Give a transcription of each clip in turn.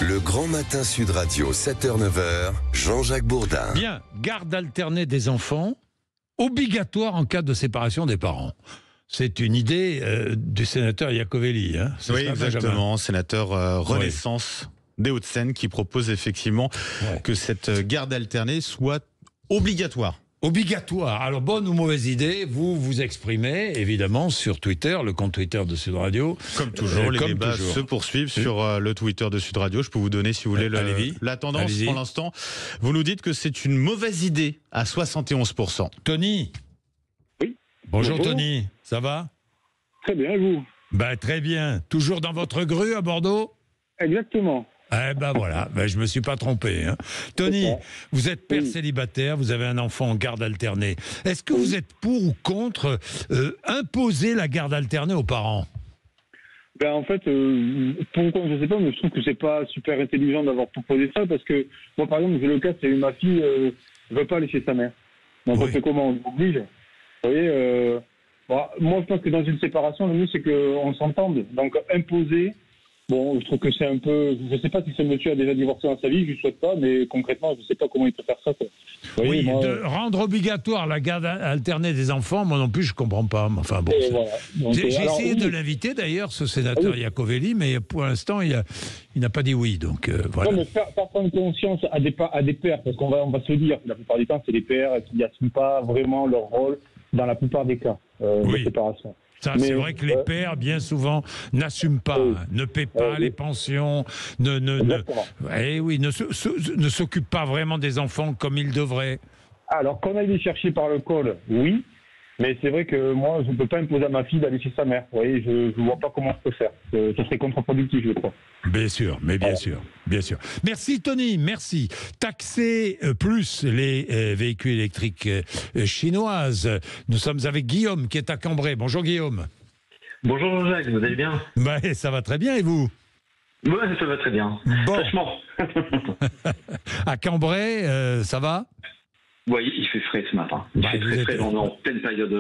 Le grand matin Sud Radio, 7h-9h, Jean-Jacques Bourdin. Bien, garde alternée des enfants, obligatoire en cas de séparation des parents. C'est une idée du sénateur Iacovelli. Hein, oui, exactement, sénateur Renaissance des Hauts-de-Seine qui propose effectivement que cette garde alternée soit obligatoire. Obligatoire. Alors, bonne ou mauvaise idée, vous vous exprimez, évidemment, sur Twitter, le compte Twitter de Sud Radio. Comme toujours, les débats se poursuivent sur le Twitter de Sud Radio. Je peux vous donner, si vous voulez, la tendance pour l'instant. Vous nous dites que c'est une mauvaise idée à 71%. Tony. Oui. Bonjour Tony, ça va? Très bien, et vous? Très bien. Toujours dans votre grue à Bordeaux? Exactement. Eh ben voilà, je me suis pas trompé. Hein. Tony, vous êtes père célibataire, vous avez un enfant en garde alternée. Est-ce que vous êtes pour ou contre imposer la garde alternée aux parents? En fait, pourquoi je sais pas, mais je trouve que c'est pas super intelligent d'avoir proposé ça, parce que moi, par exemple, j'ai le cas, c'est ma fille ne veut pas aller chez sa mère. Donc on fait comment? On l'oblige. Vous voyez, moi je pense que dans une séparation, le mieux c'est qu'on s'entende. Donc imposer. Bon, je trouve que c'est un peu... Je ne sais pas si ce monsieur a déjà divorcé dans sa vie, je ne le souhaite pas, mais concrètement, je ne sais pas comment il peut faire ça. Voyez, moi, de rendre obligatoire la garde alternée des enfants, moi non plus, je ne comprends pas. Enfin bon, voilà. J'ai essayé de l'inviter d'ailleurs, ce sénateur Iacovelli, mais pour l'instant, il n'a pas dit oui. Donc, voilà. Non, mais faire prendre conscience à des pères, parce qu'on va se le dire, la plupart du temps, c'est les pères qui n'assument pas vraiment leur rôle dans la plupart des cas de séparation. C'est vrai que les pères, bien souvent, n'assument pas, ne paient pas les pensions, ne s'occupent pas vraiment des enfants comme ils devraient. Alors, qu'on aille les chercher par le col, oui, mais c'est vrai que moi, je ne peux pas imposer à ma fille d'aller chez sa mère. Vous voyez, je ne vois pas comment je peux faire. Ça serait contre-productif, je crois. Bien sûr, mais bien sûr. Merci Tony, merci. Taxer plus les véhicules électriques chinoises. Nous sommes avec Guillaume qui est à Cambrai. Bonjour Guillaume. Bonjour Jean-Jacques, vous allez bien? Ça va très bien et vous? Oui, ça va très bien. Bon. Franchement. À Cambrai, ça va? Oui, il fait frais ce matin. Il fait très frais, on est en pleine période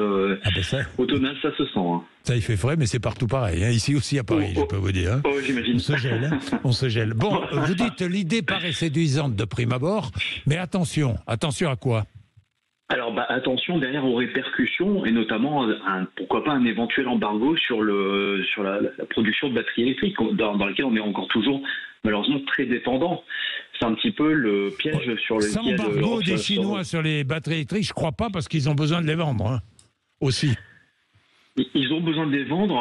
automnale, ça se sent. Hein. Ça, il fait frais, mais c'est partout pareil. Hein. Ici aussi à Paris, je peux vous dire. Hein. J'imagine. On se gèle. Bon, vous dites l'idée paraît séduisante de prime abord, mais attention à quoi? Alors, attention derrière aux répercussions, et notamment, pourquoi pas un éventuel embargo sur la production de batteries électriques, dans laquelle on est encore toujours, malheureusement, très dépendant. C'est un petit peu le piège sur lequel... Sans embargo des Chinois sur les batteries électriques, je crois pas, parce qu'ils ont besoin de les vendre, hein, aussi. Ils ont besoin de les vendre.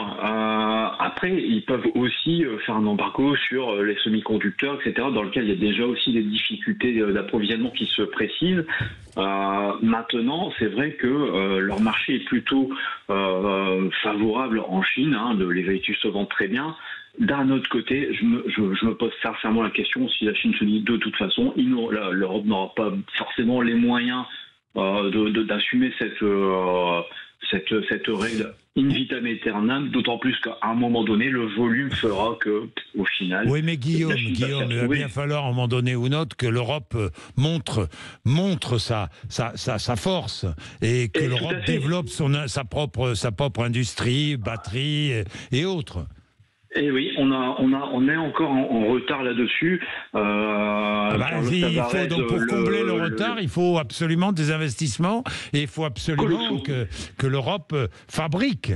Après, ils peuvent aussi faire un embargo sur les semi-conducteurs, etc., dans lequel il y a déjà aussi des difficultés d'approvisionnement qui se précisent. Maintenant, c'est vrai que leur marché est plutôt favorable en Chine. Hein, les véhicules se vendent très bien. D'un autre côté, je me pose sincèrement la question, si la Chine se dit de toute façon, l'Europe n'aura pas forcément les moyens d'assumer cette règle in vitam aeternam, d'autant plus qu'à un moment donné, le volume fera que, au final... Oui, mais Guillaume, il va bien falloir, à un moment donné ou un autre, que l'Europe montre sa force et que l'Europe développe sa propre industrie, batterie et autres. Et oui, on est encore en retard là-dessus. Donc pour combler le retard, il faut absolument des investissements et il faut absolument que l'Europe fabrique.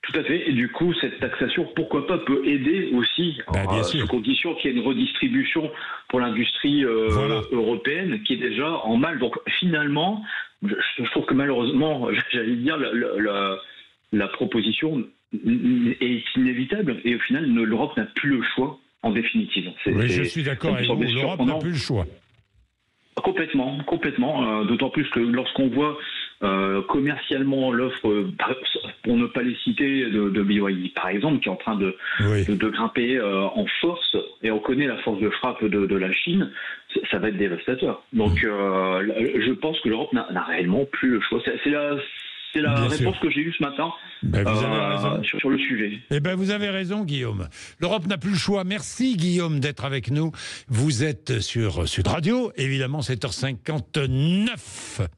Tout à fait. Et du coup, cette taxation, pourquoi pas, peut aider aussi, sous condition qu'il y ait une redistribution pour l'industrie européenne qui est déjà en mal. Donc finalement, je trouve que malheureusement, j'allais dire, la proposition est inévitable et au final l'Europe n'a plus le choix en définitive. Oui, je suis d'accord avec vous, l'Europe n'a plus le choix. Complètement. D'autant plus que lorsqu'on voit commercialement l'offre, pour ne pas les citer, de BYD par exemple, qui est en train de grimper en force, et on connaît la force de frappe de la Chine, ça va être dévastateur. Donc je pense que l'Europe n'a réellement plus le choix. C'est la réponse que j'ai eue ce matin vous avez raison. Sur le sujet. Vous avez raison, Guillaume. L'Europe n'a plus le choix. Merci, Guillaume, d'être avec nous. Vous êtes sur Sud Radio, évidemment, 7h59.